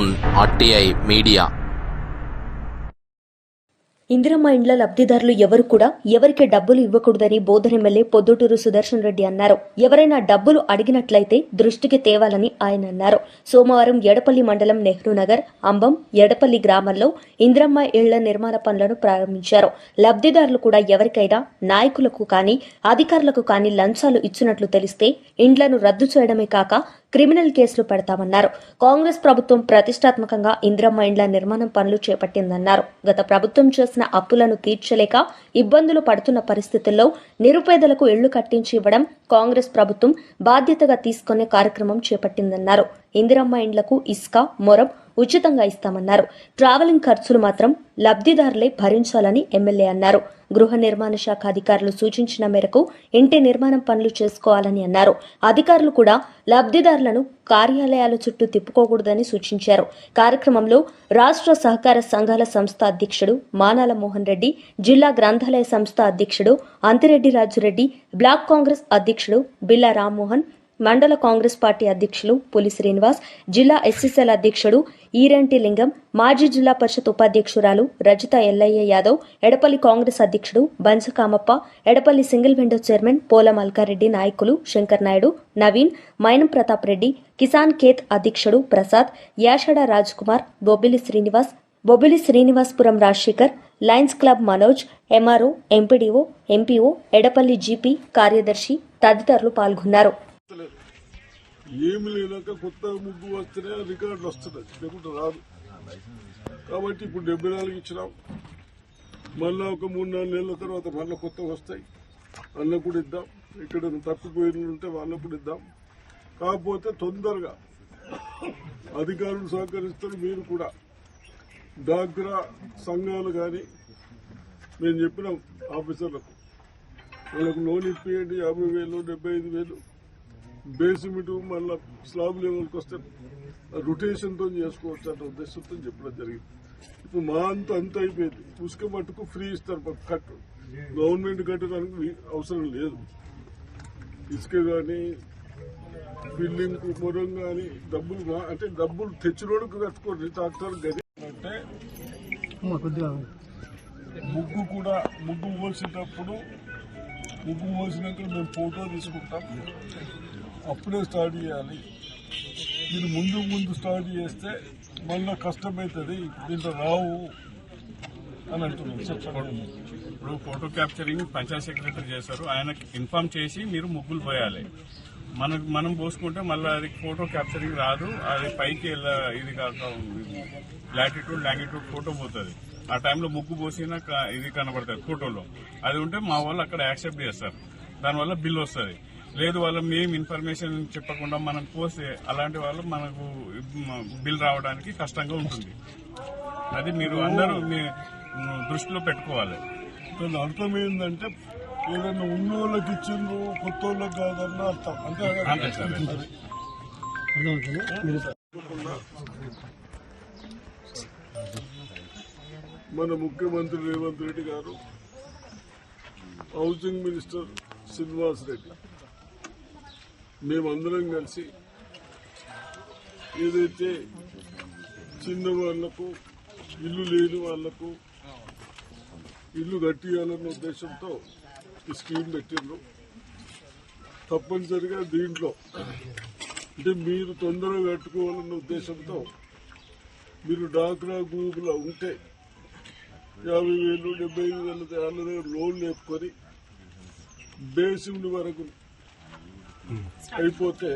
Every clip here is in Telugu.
Arjun, RTI media. ఇందిరమ్మ ఇండ్ల లబ్ధిదారులు ఎవరు కూడా ఎవరికి డబ్బులు ఇవ్వకూడదని బోధన ఎమ్మెల్యే పొద్దుటూరు సుదర్శన్ రెడ్డి అన్నారు. ఎవరైనా డబ్బులు అడిగినట్లయితే దృష్టికి తేవాలని ఆయన అన్నారు. సోమవారం ఎడపల్లి మండలం నెహ్రూనగర్, అంబం, ఎడపల్లి గ్రామాల్లో ఇందిరమ్మ ఇళ్ల నిర్మాణ పనులను ప్రారంభించారు. లబ్ధిదారులు కూడా ఎవరికైనా నాయకులకు కానీ అధికారులకు కానీ లంచాలు ఇచ్చినట్లు తెలిస్తే ఇండ్లను రద్దు చేయడమే కాక క్రిమినల్ కేసులు పెడతామన్నారు. కాంగ్రెస్ ప్రభుత్వం ప్రతిష్టాత్మకంగా ఇందిరమ్మ ఇండ్ల నిర్మాణం పనులు చేపట్టిందన్నారు. గత ప్రభుత్వం చేసిన అప్పులను తీర్చలేక ఇబ్బందులు పడుతున్న పరిస్థితుల్లో నిరుపేదలకు ఇళ్లు కట్టించి ఇవ్వడం కాంగ్రెస్ ప్రభుత్వం బాధ్యతగా తీసుకునే కార్యక్రమం చేపట్టిందన్నారు. ఇందిరమ్మ ఇండ్లకు ఇసుక, మొరం ఉచితంగా ఇస్తామన్నారు. ట్రావెలింగ్ ఖర్చులు మాత్రం లబ్ధిదారులే భరించాలని ఎమ్మెల్యే అన్నారు. గృహ నిర్మాణ శాఖ అధికారులు సూచించిన మేరకు ఇంటి నిర్మాణం పనులు చేసుకోవాలని అన్నారు. అధికారులు కూడా లబ్ధిదారులను కార్యాలయాల చుట్టూ తిప్పుకోకూడదని సూచించారు. కార్యక్రమంలో రాష్ట్ర సహకార సంఘాల సంస్థ అధ్యక్షుడు మానాల మోహన్ రెడ్డి, జిల్లా గ్రంథాలయ సంస్థ అధ్యక్షుడు అంతిరెడ్డి రాజురెడ్డి, బ్లాక్ కాంగ్రెస్ అధ్యక్షుడు బిల్లా రామ్మోహన్, మండల కాంగ్రెస్ పార్టీ అధ్యక్షులు పులి శ్రీనివాస్, జిల్లా ఎస్సీసీఎల్ అధ్యక్షుడు ఈరెంటి లింగం, మాజీ జిల్లా పరిషత్ ఉపాధ్యక్షురాలు రజిత ఎల్లయ్య యాదవ్, ఎడపల్లి కాంగ్రెస్ అధ్యక్షుడు బంజకామప్ప, ఎడపల్లి సింగిల్ విండో చైర్మన్ పోలం అల్కారెడ్డి, నాయకులు శంకర్ నాయుడు, నవీన్, మైనం ప్రతాప్ రెడ్డి, కిసాన్ ఖేత్ అధ్యక్షుడు ప్రసాద్, యాషడ Raj Kumar, Bobbili Srinivaspuram Rajasekhar, Lions Club Manoj, MRO, MPDO, MPO, Edapalli GP కార్యదర్శి తదితరులు పాల్గొన్నారు. ఏమి లేనాక కొత్త ముగ్గు వస్తేనే రికార్డులు వస్తున్నాయి, లేకుంటే రాదు. కాబట్టి ఇప్పుడు 74 ఇచ్చినాం. మళ్ళా ఒక 3-4 నెలల తర్వాత మళ్ళీ కొత్తగా వస్తాయి. వాళ్ళకు కూడా ఇద్దాం. ఇక్కడ తప్పిపోయిన ఉంటే వాళ్ళకు కూడా ఇద్దాం. కాకపోతే తొందరగా అధికారులు సహకరిస్తారు. మీరు కూడా డాక్రా సంఘాలు కానీ నేను చెప్పిన ఆఫీసర్లకు వాళ్ళకు లోన్ ఇప్పియండి. 50,000, 75,000 బేసిమెంట్ మళ్ళీ స్లాబ్ లెవెల్కి వస్తే రొటేషన్తో చేసుకోవచ్చు అన్న ఉద్దేశంతో చెప్పడం జరిగింది. ఇప్పుడు మా అంత అయిపోయింది. ఉసుక మట్టుకు ఫ్రీ ఇస్తారు, కట్టు గవర్నమెంట్ కట్టడానికి అవసరం లేదు. ఇసుక కానీ బిల్డింగ్ మొరం కానీ డబ్బులు అంటే డబ్బులు తెచ్చినోడుకు కట్టుకోండి. ట్రాక్టర్ గది అంటే ముగ్గు పోసేటప్పుడు ముగ్గు పోసినాక మేము ఫోటో తీసుకుంటాం. అప్పుడే స్టార్ట్ చేయాలి. మీరు ముందు స్టార్ట్ చేస్తే మళ్ళీ కష్టమవుతుంది, దీంట్లో రావు అని అంటున్నాం. ఇప్పుడు ఫోటో క్యాప్చరింగ్ పంచాయత్ సెక్రటరీ చేస్తారు. ఆయనకి ఇన్ఫార్మ్ చేసి మీరు ముగ్గులు పోయాలి. మనం పోసుకుంటే మళ్ళీ అది ఫోటో క్యాప్చరింగ్ రాదు. అది పైకి ఇది కాక లాంగిట్యూడ్ ఫోటో పోతుంది. ఆ టైంలో ముగ్గు పోసినా ఇది కనబడుతుంది ఫోటోలో. అది ఉంటే మా వాళ్ళు అక్కడ యాక్సెప్ట్ చేస్తారు. దానివల్ల బిల్ వస్తుంది. లేదు వాళ్ళు మేము ఇన్ఫర్మేషన్ చెప్పకుండా మనం పోస్తే అలాంటి వాళ్ళు మనకు బిల్ రావడానికి కష్టంగా ఉంటుంది. అది మీరు అందరూ మీ దృష్టిలో పెట్టుకోవాలి. దాని అర్థం ఏంటంటే ఏదైనా ఉన్న వాళ్ళకి ఇచ్చిండ్రు, కొత్త వాళ్ళకి కాదన్న అర్థం. అంటే మన ముఖ్యమంత్రి రేవంత్ రెడ్డి గారు, హౌసింగ్ మినిస్టర్ శ్రీనివాస్ రెడ్డి, మేమందరం కలిసి ఏదైతే చిన్న వాళ్లకు, ఇల్లు లేని వాళ్లకు ఇల్లు కట్టియాలన్న ఉద్దేశంతో ఈ స్కీమ్ పెట్టిండ్రు. తప్పనిసరిగా దీంట్లో అంటే మీరు తొందరగా కట్టుకోవాలన్న ఉద్దేశంతో మీరు డాక్రా గ్రూపులో ఉంటే 50,000, 75,000 వాళ్ళ దగ్గర లోన్ లేపుకొని బేసిక్ వరకు అయిపోతే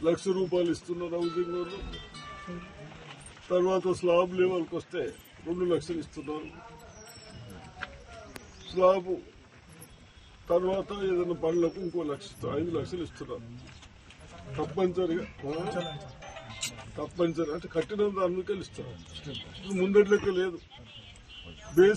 ₹1,00,000 ఇస్తున్నారు హౌసింగ్ వాళ్ళు. తర్వాత స్లాబ్ లెవెల్కి వస్తే 2 లక్షలు ఇస్తున్నారు. స్లాబ్ తర్వాత ఏదైనా పనులకు ఇంకో 1 లక్ష, 5 లక్షలు ఇస్తున్నారు. తప్పనిసరిగా అంటే కట్టిన దానికి ఇస్తారు. ముందట్లెక్క లేదు. బేసిక్